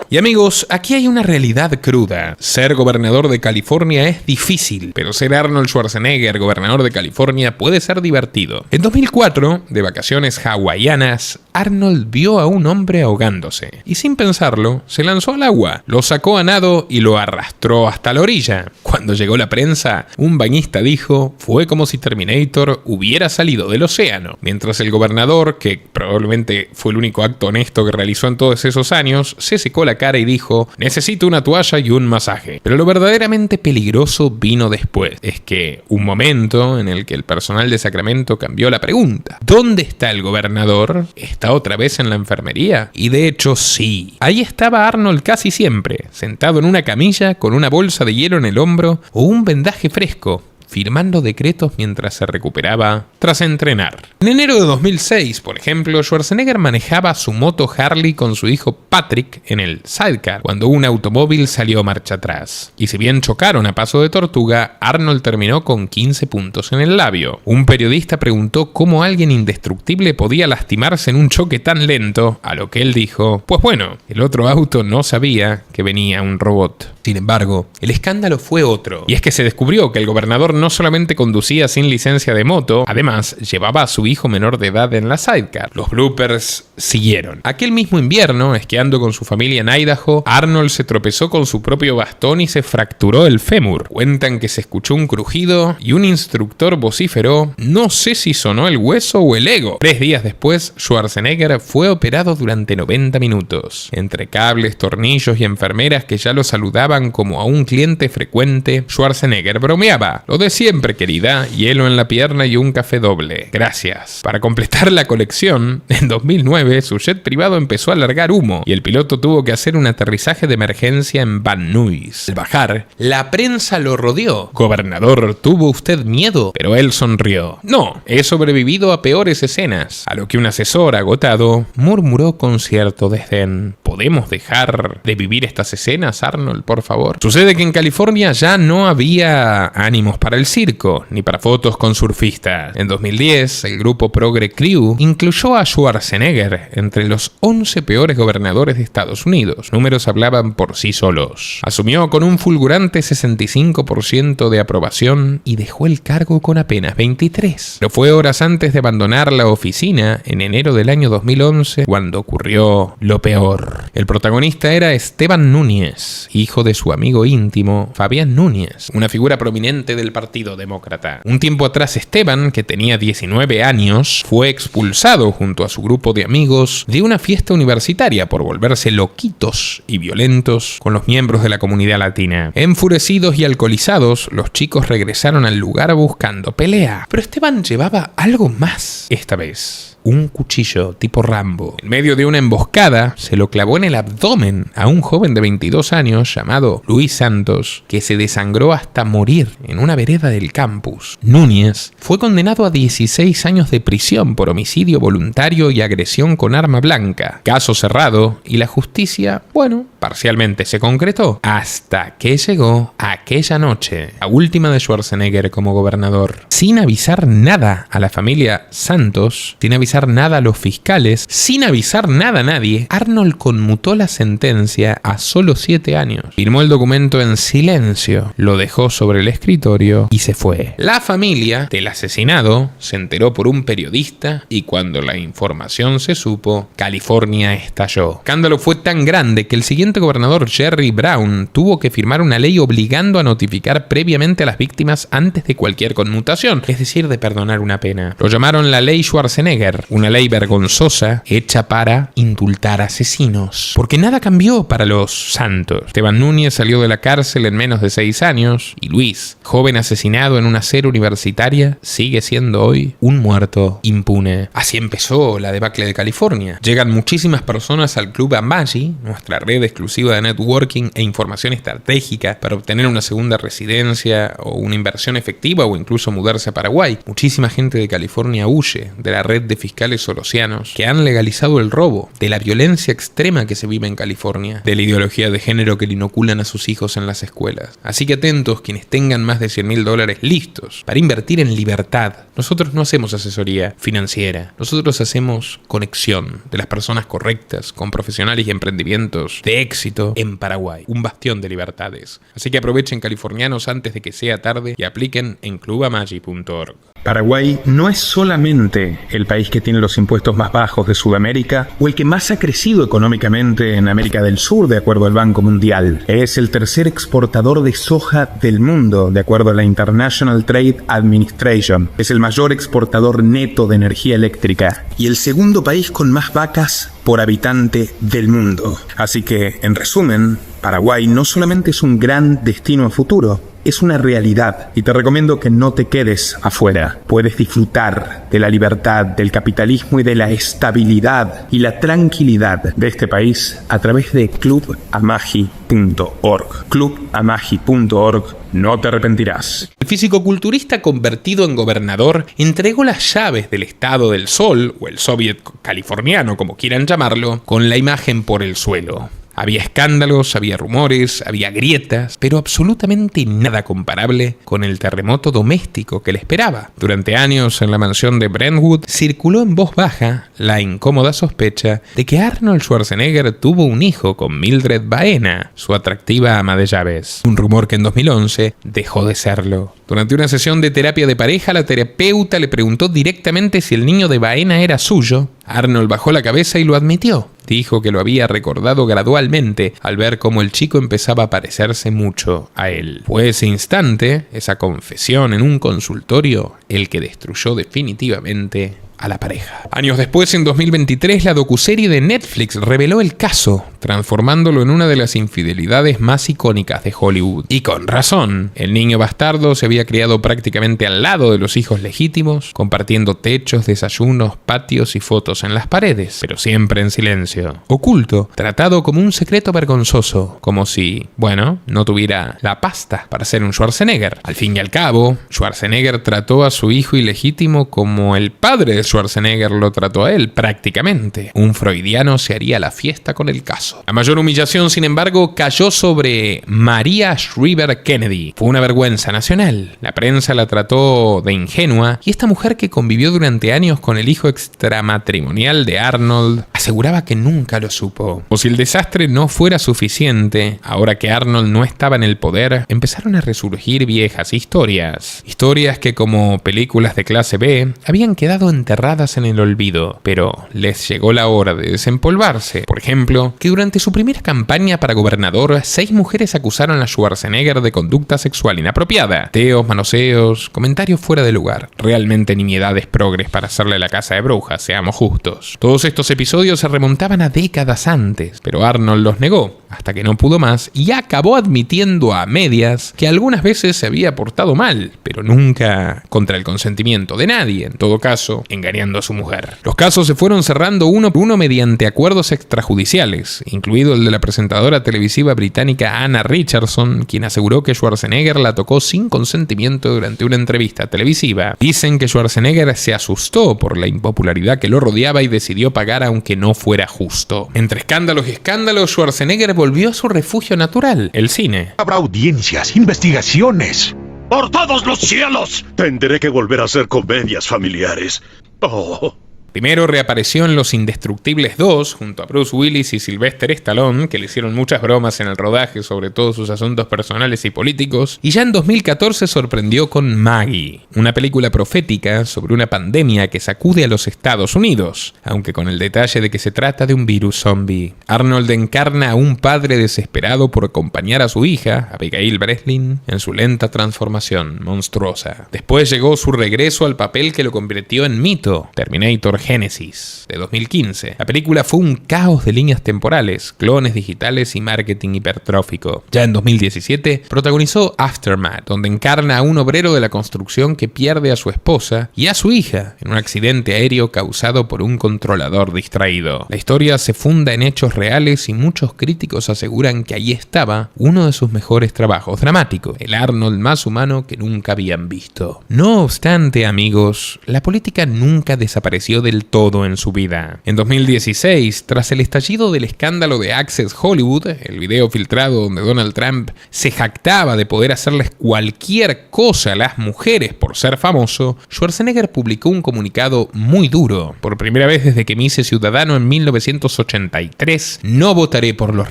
Y amigos, aquí hay una realidad cruda. Ser gobernador de California es difícil, pero ser Arnold Schwarzenegger, gobernador de California, puede ser divertido. En 2004, de vacaciones hawaianas, Arnold vio a un hombre ahogándose y sin pensarlo, se lanzó al agua, lo sacó a nado y lo arrastró hasta la orilla. Cuando llegó la prensa, un bañista dijo: "Fue como si Terminator hubiera salido del océano", mientras el gobernador, que probablemente fue el único acto honesto que realizó en todos esos años, se secó la cara y dijo: "Necesito una toalla y un masaje". Pero lo verdaderamente peligroso vino después. Es que un momento en el que el personal de Sacramento cambió la pregunta: ¿dónde está el gobernador? ¿Está otra vez en la enfermería? Y de hecho sí. Ahí estaba Arnold casi siempre, sentado en una camilla con una bolsa de hielo en el hombro o un vendaje fresco. firmando decretos mientras se recuperaba tras entrenar. En enero de 2006, por ejemplo, Schwarzenegger manejaba su moto Harley con su hijo Patrick en el sidecar cuando un automóvil salió marcha atrás. Y si bien chocaron a paso de tortuga, Arnold terminó con 15 puntos en el labio. Un periodista preguntó cómo alguien indestructible podía lastimarse en un choque tan lento, a lo que él dijo: pues bueno, el otro auto no sabía que venía un robot. Sin embargo, el escándalo fue otro, y es que se descubrió que el gobernador no solamente conducía sin licencia de moto, además llevaba a su hijo menor de edad en la sidecar. Los bloopers siguieron. Aquel mismo invierno, esquiando con su familia en Idaho, Arnold se tropezó con su propio bastón y se fracturó el fémur. Cuentan que se escuchó un crujido y un instructor vociferó: no sé si sonó el hueso o el ego. 3 días después, Schwarzenegger fue operado durante 90 minutos. Entre cables, tornillos y enfermeras que ya lo saludaban como a un cliente frecuente, Schwarzenegger bromeaba: lo de siempre, querida, hielo en la pierna y un café doble. Gracias. Para completar la colección, en 2009 su jet privado empezó a largar humo y el piloto tuvo que hacer un aterrizaje de emergencia en Van Nuys. Al bajar, la prensa lo rodeó. Gobernador, ¿tuvo usted miedo? Pero él sonrió. No, he sobrevivido a peores escenas. A lo que un asesor agotado murmuró con cierto desdén: ¿podemos dejar de vivir estas escenas, Arnold, por favor? Sucede que en California ya no había ánimos para el circo, ni para fotos con surfistas. En 2010, el grupo Progre Crew incluyó a Schwarzenegger entre los 11 peores gobernadores de Estados Unidos. Números hablaban por sí solos. Asumió con un fulgurante 65% de aprobación y dejó el cargo con apenas 23. Pero fue horas antes de abandonar la oficina, en enero del año 2011, cuando ocurrió lo peor. El protagonista era Esteban Núñez, hijo de su amigo íntimo, Fabián Núñez, una figura prominente del Partido Demócrata. Un tiempo atrás, Esteban, que tenía 19 años, fue expulsado junto a su grupo de amigos de una fiesta universitaria por volverse loquitos y violentos con los miembros de la comunidad latina. Enfurecidos y alcoholizados, los chicos regresaron al lugar buscando pelea. Pero Esteban llevaba algo más esta vez: un cuchillo tipo Rambo. En medio de una emboscada, se lo clavó en el abdomen a un joven de 22 años llamado Luis Santos, que se desangró hasta morir en una vereda del campus. Núñez fue condenado a 16 años de prisión por homicidio voluntario y agresión con arma blanca. Caso cerrado, y la justicia, bueno, parcialmente se concretó, hasta que llegó aquella noche, la última de Schwarzenegger como gobernador. Sin avisar nada a la familia Santos, sin avisar nada a los fiscales, sin avisar nada a nadie, Arnold conmutó la sentencia a solo 7 años. Firmó el documento en silencio, lo dejó sobre el escritorio y se fue. La familia del asesinado se enteró por un periodista y cuando la información se supo, California estalló. El escándalo fue tan grande que el siguiente gobernador, Jerry Brown, tuvo que firmar una ley obligando a notificar previamente a las víctimas antes de cualquier conmutación, es decir, de perdonar una pena. Lo llamaron la ley Schwarzenegger, una ley vergonzosa hecha para indultar asesinos. Porque nada cambió para los Santos. Esteban Núñez salió de la cárcel en menos de 6 años y Luis, joven asesinado en una acera universitaria, sigue siendo hoy un muerto impune. Así empezó la debacle de California. Llegan muchísimas personas al Club Amagi, nuestra red exclusiva de networking e información estratégica para obtener una segunda residencia o una inversión efectiva o incluso mudarse a Paraguay. Muchísima gente de California huye de la red de fiscales sorosianos que han legalizado el robo, de la violencia extrema que se vive en California, de la ideología de género que le inoculan a sus hijos en las escuelas. Así que atentos quienes tengan más de $100,000 listos para invertir en libertad. Nosotros no hacemos asesoría financiera, nosotros hacemos conexión de las personas correctas con profesionales y emprendimientos de éxito en Paraguay, un bastión de libertades. Así que aprovechen, californianos, antes de que sea tarde y apliquen en clubamagi.org. Paraguay no es solamente el país que tiene los impuestos más bajos de Sudamérica o el que más ha crecido económicamente en América del Sur, de acuerdo al Banco Mundial. Es el tercer exportador de soja del mundo, de acuerdo a la International Trade Administration. Es el mayor exportador neto de energía eléctrica y el segundo país con más vacas por habitante del mundo. Así que, en resumen, Paraguay no solamente es un gran destino a futuro, es una realidad y te recomiendo que no te quedes afuera. Puedes disfrutar de la libertad, del capitalismo y de la estabilidad y la tranquilidad de este país a través de clubamagi.org. clubamagi.org. No te arrepentirás. El fisicoculturista convertido en gobernador entregó las llaves del Estado del Sol, o el Soviet californiano, como quieran llamarlo, con la imagen por el suelo. Había escándalos, había rumores, había grietas, pero absolutamente nada comparable con el terremoto doméstico que le esperaba. Durante años en la mansión de Brentwood circuló en voz baja la incómoda sospecha de que Arnold Schwarzenegger tuvo un hijo con Mildred Baena, su atractiva ama de llaves. Un rumor que en 2011 dejó de serlo. Durante una sesión de terapia de pareja, la terapeuta le preguntó directamente si el niño de Baena era suyo. Arnold bajó la cabeza y lo admitió. Dijo que lo había recordado gradualmente al ver cómo el chico empezaba a parecerse mucho a él. Fue ese instante, esa confesión en un consultorio, el que destruyó definitivamente a la pareja. Años después, en 2023, la docuserie de Netflix reveló el caso, transformándolo en una de las infidelidades más icónicas de Hollywood. Y con razón, el niño bastardo se había criado prácticamente al lado de los hijos legítimos, compartiendo techos, desayunos, patios y fotos en las paredes, pero siempre en silencio. Oculto, tratado como un secreto vergonzoso, como si, bueno, no tuviera la pasta para ser un Schwarzenegger. Al fin y al cabo, Schwarzenegger trató a su hijo ilegítimo como el padre de Schwarzenegger lo trató a él, prácticamente. Un freudiano se haría la fiesta con el caso. La mayor humillación, sin embargo, cayó sobre Maria Shriver Kennedy. Fue una vergüenza nacional. La prensa la trató de ingenua y esta mujer, que convivió durante años con el hijo extramatrimonial de Arnold, aseguraba que nunca lo supo. O si el desastre no fuera suficiente, ahora que Arnold no estaba en el poder, empezaron a resurgir viejas historias. Historias que, como películas de clase B, habían quedado enterradas en el olvido, pero les llegó la hora de desempolvarse. Por ejemplo, que durante su primera campaña para gobernador, 6 mujeres acusaron a Schwarzenegger de conducta sexual inapropiada. Teos, manoseos, comentarios fuera de lugar. Realmente nimiedades progres para hacerle la casa de brujas, seamos justos. Todos estos episodios se remontaban a décadas antes, pero Arnold los negó, hasta que no pudo más y acabó admitiendo a medias que algunas veces se había portado mal, pero nunca contra el consentimiento de nadie, en todo caso, engañando a su mujer. Los casos se fueron cerrando uno por uno mediante acuerdos extrajudiciales, incluido el de la presentadora televisiva británica Anna Richardson, quien aseguró que Schwarzenegger la tocó sin consentimiento durante una entrevista televisiva. Dicen que Schwarzenegger se asustó por la impopularidad que lo rodeaba y decidió pagar aunque no fuera justo. Entre escándalos y escándalos, Schwarzenegger volvió a su refugio natural, el cine. Habrá audiencias, investigaciones. ¡Por todos los cielos! Tendré que volver a hacer comedias familiares. Oh. Primero reapareció en Los Indestructibles 2 junto a Bruce Willis y Sylvester Stallone, que le hicieron muchas bromas en el rodaje sobre todos sus asuntos personales y políticos, y ya en 2014 sorprendió con Maggie, una película profética sobre una pandemia que sacude a los Estados Unidos, aunque con el detalle de que se trata de un virus zombie. Arnold encarna a un padre desesperado por acompañar a su hija, Abigail Breslin, en su lenta transformación monstruosa. Después llegó su regreso al papel que lo convirtió en mito, Terminator Genesis, de 2015. La película fue un caos de líneas temporales, clones digitales y marketing hipertrófico. Ya en 2017 protagonizó Aftermath, donde encarna a un obrero de la construcción que pierde a su esposa y a su hija en un accidente aéreo causado por un controlador distraído. La historia se funda en hechos reales y muchos críticos aseguran que ahí estaba uno de sus mejores trabajos dramáticos, el Arnold más humano que nunca habían visto. No obstante, amigos, la política nunca desapareció del todo en su vida. En 2016, tras el estallido del escándalo de Access Hollywood, el video filtrado donde Donald Trump se jactaba de poder hacerles cualquier cosa a las mujeres por ser famoso, Schwarzenegger publicó un comunicado muy duro. Por primera vez desde que me hice ciudadano en 1983, no votaré por los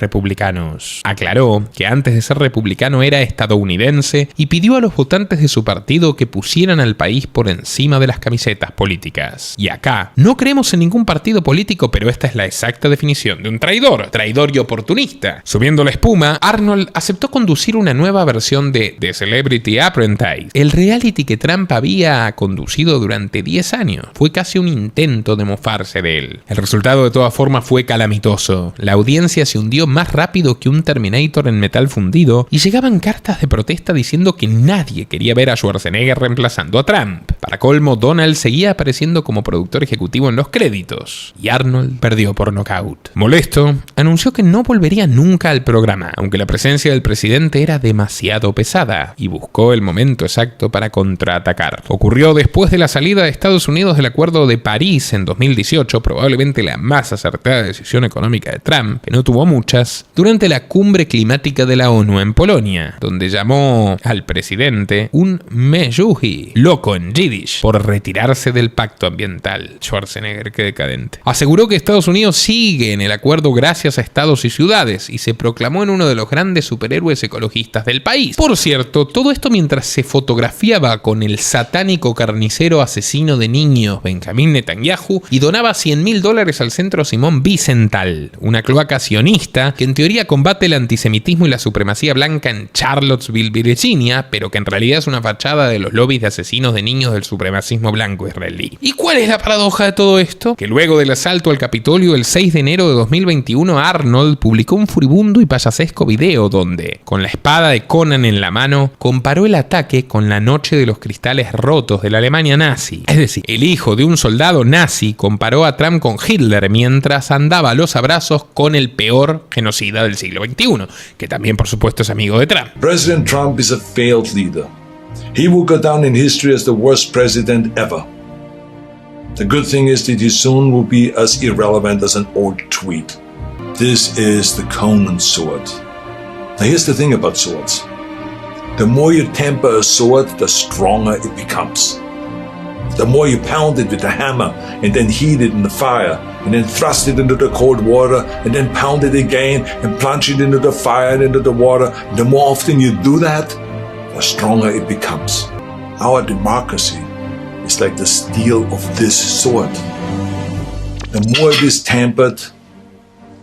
republicanos. Aclaró que antes de ser republicano era estadounidense y pidió a los votantes de su partido que pusieran al país por encima de las camisetas políticas. Y acá No creemos en ningún partido político, pero esta es la exacta definición de un traidor y oportunista. Subiendo la espuma, Arnold aceptó conducir una nueva versión de The Celebrity Apprentice, el reality que Trump había conducido durante 10 años. Fue casi un intento de mofarse de él. El resultado de todas formas fue calamitoso. La audiencia se hundió más rápido que un Terminator en metal fundido y llegaban cartas de protesta diciendo que nadie quería ver a Schwarzenegger reemplazando a Trump. Para colmo, Donald seguía apareciendo como productor ejecutivo en los créditos y Arnold perdió por nocaut. Molesto, anunció que no volvería nunca al programa, aunque la presencia del presidente era demasiado pesada, y buscó el momento exacto para contraatacar. Ocurrió después de la salida de Estados Unidos del Acuerdo de París en 2018, probablemente la más acertada decisión económica de Trump, que no tuvo muchas, durante la cumbre climática de la ONU en Polonia, donde llamó al presidente un mejuhi, loco en yiddish, por retirarse del pacto ambiental. Schwarzenegger, qué decadente. Aseguró que Estados Unidos sigue en el acuerdo gracias a estados y ciudades y se proclamó en uno de los grandes superhéroes ecologistas del país. Por cierto, todo esto mientras se fotografiaba con el satánico carnicero asesino de niños Benjamín Netanyahu y donaba $100,000 al centro Simón Wiesenthal, una cloaca sionista que en teoría combate el antisemitismo y la supremacía blanca en Charlottesville, Virginia, pero que en realidad es una fachada de los lobbies de asesinos de niños del supremacismo blanco israelí. ¿Y cuál es la paradoja de todo esto? Que luego del asalto al Capitolio el 6 de enero de 2021, Arnold publicó un furibundo y payasesco video donde, con la espada de Conan en la mano, comparó el ataque con la noche de los cristales rotos de la Alemania nazi. Es decir, el hijo de un soldado nazi comparó a Trump con Hitler mientras andaba a los abrazos con el peor genocida del siglo XXI, que también por supuesto es amigo de Trump. President Trump is a failed leader. He will go down in history as the worst president ever. The good thing is that he soon will be as irrelevant as an old tweet. This is the Conan sword. Now here's the thing about swords. The more you temper a sword, the stronger it becomes. The more you pound it with a hammer and then heat it in the fire and then thrust it into the cold water and then pound it again and plunge it into the fire and into the water, the more often you do that, the stronger it becomes. Our democracy is like the steel of this sword. The more it is tempered,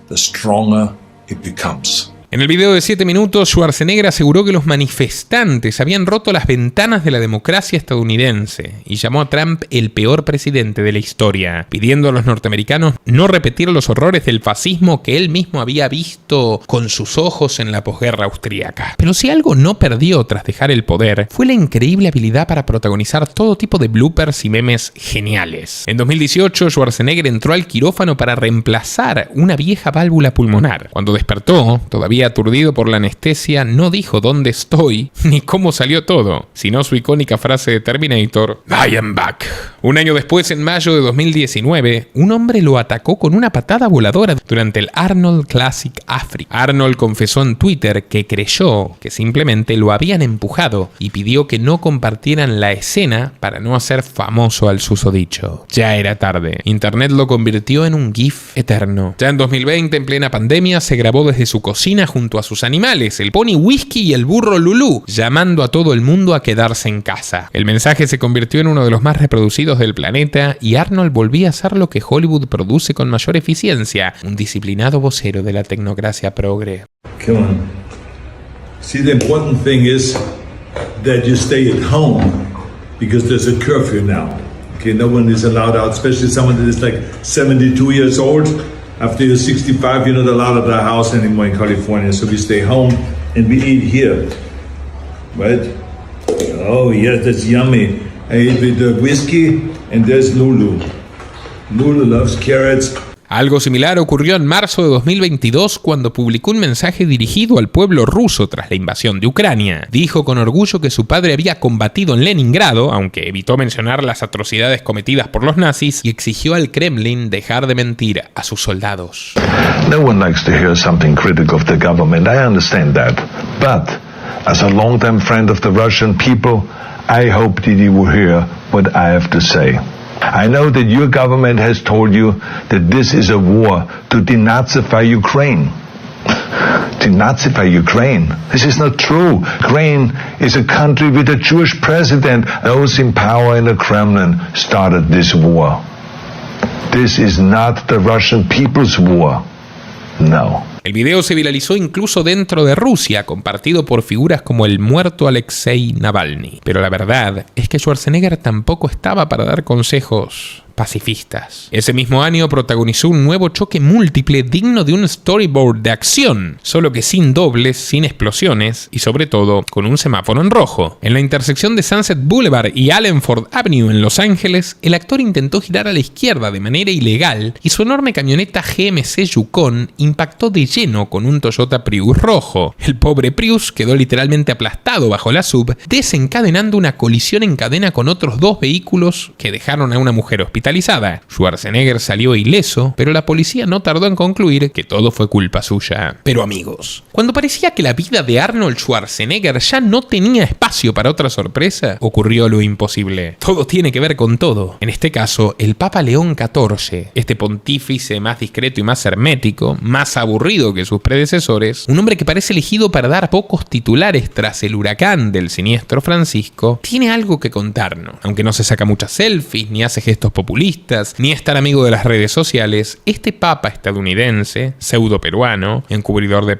the stronger it becomes. En el video de 7 minutos, Schwarzenegger aseguró que los manifestantes habían roto las ventanas de la democracia estadounidense y llamó a Trump el peor presidente de la historia, pidiendo a los norteamericanos no repetir los horrores del fascismo que él mismo había visto con sus ojos en la posguerra austríaca. Pero si algo no perdió tras dejar el poder, fue la increíble habilidad para protagonizar todo tipo de bloopers y memes geniales. En 2018, Schwarzenegger entró al quirófano para reemplazar una vieja válvula pulmonar. Cuando despertó, todavía aturdido por la anestesia, no dijo dónde estoy ni cómo salió todo, sino su icónica frase de Terminator: I am back. Un año después, en mayo de 2019, un hombre lo atacó con una patada voladora durante el Arnold Classic Africa. Arnold confesó en Twitter que creyó que simplemente lo habían empujado y pidió que no compartieran la escena para no hacer famoso al susodicho. Ya era tarde. Internet lo convirtió en un GIF eterno. Ya en 2020, en plena pandemia, se grabó desde su cocina junto a sus animales, el pony Whisky y el burro Lulú, llamando a todo el mundo a quedarse en casa. El mensaje se convirtió en uno de los más reproducidos del planeta y Arnold volvía a ser lo que Hollywood produce con mayor eficiencia, un disciplinado vocero de la tecnocracia progre. Come on. See, the important thing is that you stay at home because there's a curfew now. Okay, no one is allowed out, especially someone that is like 72 years old. After you're 65, you're not allowed at the house anymore in California, so we stay home and we eat here, right? Oh yes, that's yummy. I eat with the whiskey and there's Lulu. Lulu loves carrots. Algo similar ocurrió en marzo de 2022 cuando publicó un mensaje dirigido al pueblo ruso tras la invasión de Ucrania. Dijo con orgullo que su padre había combatido en Leningrado, aunque evitó mencionar las atrocidades cometidas por los nazis, y exigió al Kremlin dejar de mentir a sus soldados. No one likes to hear something critical of the government, I understand that. But as a long-time friend of the Russian people, I hope that you will hear what I have to say. I know that your government has told you that this is a war to denazify Ukraine. Denazify Ukraine? This is not true. Ukraine is a country with a Jewish president. Those in power in the Kremlin started this war. This is not the Russian people's war. No. El video se viralizó incluso dentro de Rusia, compartido por figuras como el muerto Alexei Navalny. Pero la verdad es que Schwarzenegger tampoco estaba para dar consejos pacifistas. Ese mismo año protagonizó un nuevo choque múltiple digno de un storyboard de acción, solo que sin dobles, sin explosiones y sobre todo con un semáforo en rojo. En la intersección de Sunset Boulevard y Allenford Avenue en Los Ángeles, el actor intentó girar a la izquierda de manera ilegal y su enorme camioneta GMC Yukon impactó de lleno con un Toyota Prius rojo. El pobre Prius quedó literalmente aplastado bajo la SUV, desencadenando una colisión en cadena con otros dos vehículos que dejaron a una mujer hospitalizada. Schwarzenegger salió ileso, pero la policía no tardó en concluir que todo fue culpa suya. Pero amigos, cuando parecía que la vida de Arnold Schwarzenegger ya no tenía espacio para otra sorpresa, ocurrió lo imposible. Todo tiene que ver con todo. En este caso, el Papa León XIV, este pontífice más discreto y más hermético, más aburrido que sus predecesores, un hombre que parece elegido para dar pocos titulares tras el huracán del siniestro Francisco, tiene algo que contarnos. Aunque no se saca muchas selfies ni hace gestos populistas, ni es tan amigo de las redes sociales, este papa estadounidense, pseudo peruano, encubridor de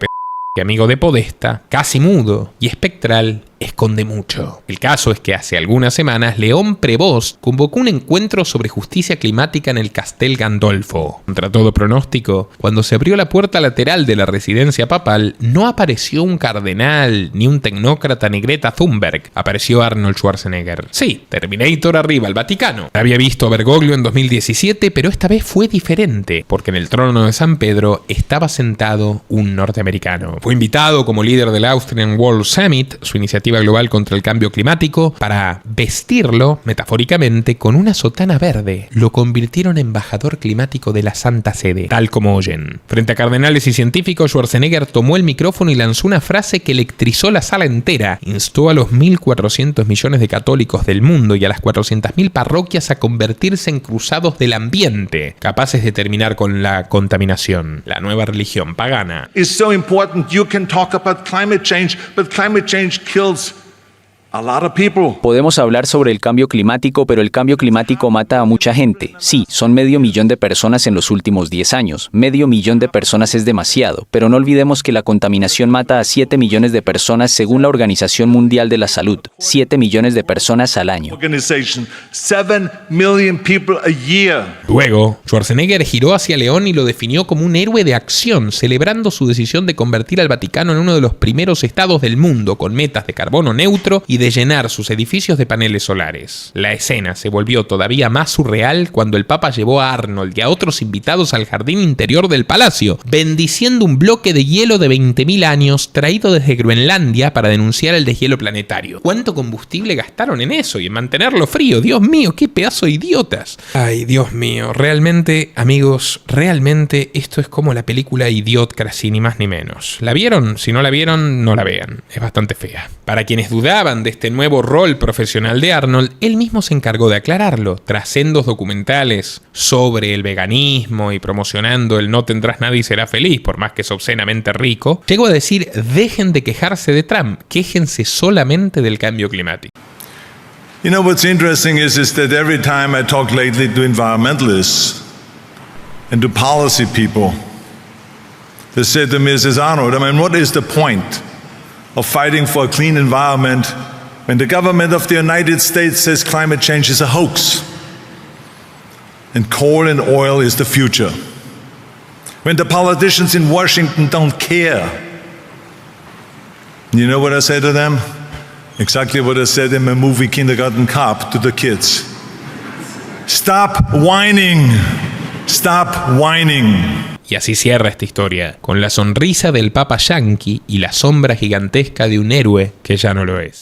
y amigo de Podesta, casi mudo y espectral, esconde mucho. El caso es que hace algunas semanas León Prevost convocó un encuentro sobre justicia climática en el Castel Gandolfo. Contra todo pronóstico, cuando se abrió la puerta lateral de la residencia papal, no apareció un cardenal ni un tecnócrata ni Greta Thunberg. Apareció Arnold Schwarzenegger. Sí, Terminator arriba al Vaticano. Había visto a Bergoglio en 2017, pero esta vez fue diferente, porque en el trono de San Pedro estaba sentado un norteamericano. Fue invitado como líder del Austrian World Summit, su iniciativa global contra el cambio climático, para vestirlo, metafóricamente, con una sotana verde. Lo convirtieron en embajador climático de la Santa Sede, tal como oyen. Frente a cardenales y científicos, Schwarzenegger tomó el micrófono y lanzó una frase que electrizó la sala entera. Instó a los 1.400 millones de católicos del mundo y a las 400.000 parroquias a convertirse en cruzados del ambiente, capaces de terminar con la contaminación, la nueva religión pagana. Is so important. You can talk about climate change, but climate change kills a lot of people. Podemos hablar sobre el cambio climático, pero el cambio climático mata a mucha gente. Sí, son 500.000 de personas en los últimos 10 años. 500.000 de personas es demasiado, pero no olvidemos que la contaminación mata a 7 millones de personas según la Organización Mundial de la Salud. 7 millones de personas al año. 7 million people a year. Luego, Schwarzenegger giró hacia León y lo definió como un héroe de acción, celebrando su decisión de convertir al Vaticano en uno de los primeros estados del mundo con metas de carbono neutro y de llenar sus edificios de paneles solares. La escena se volvió todavía más surreal cuando el Papa llevó a Arnold y a otros invitados al jardín interior del palacio, bendiciendo un bloque de hielo de 20.000 años traído desde Groenlandia para denunciar el deshielo planetario. ¿Cuánto combustible gastaron en eso y en mantenerlo frío? Dios mío, qué pedazo de idiotas. Ay, Dios mío, realmente, amigos, realmente esto es como la película Idiocracy, ni más ni menos. ¿La vieron? Si no la vieron, no la vean. Es bastante fea. Para quienes dudaban de este nuevo rol profesional de Arnold, él mismo se encargó de aclararlo, tras sendos documentales sobre el veganismo y promocionando el no tendrás nada y serás feliz, por más que es obscenamente rico. Llegó a decir, dejen de quejarse de Trump, quéjense solamente del cambio climático. You know, what's interesting is that every time I talk lately to environmentalists and to policy people, they say to me, says, Arnold, I mean, what is the point of fighting for a clean environment when the government of the United States says climate change is a hoax and coal and oil is the future? When the politicians in Washington don't care? You know what I say to them? Exactly what I said in my movie Kindergarten Cop to the kids. Stop whining. Stop whining. Y así cierra esta historia, con la sonrisa del Papa Yankee y la sombra gigantesca de un héroe que ya no lo es.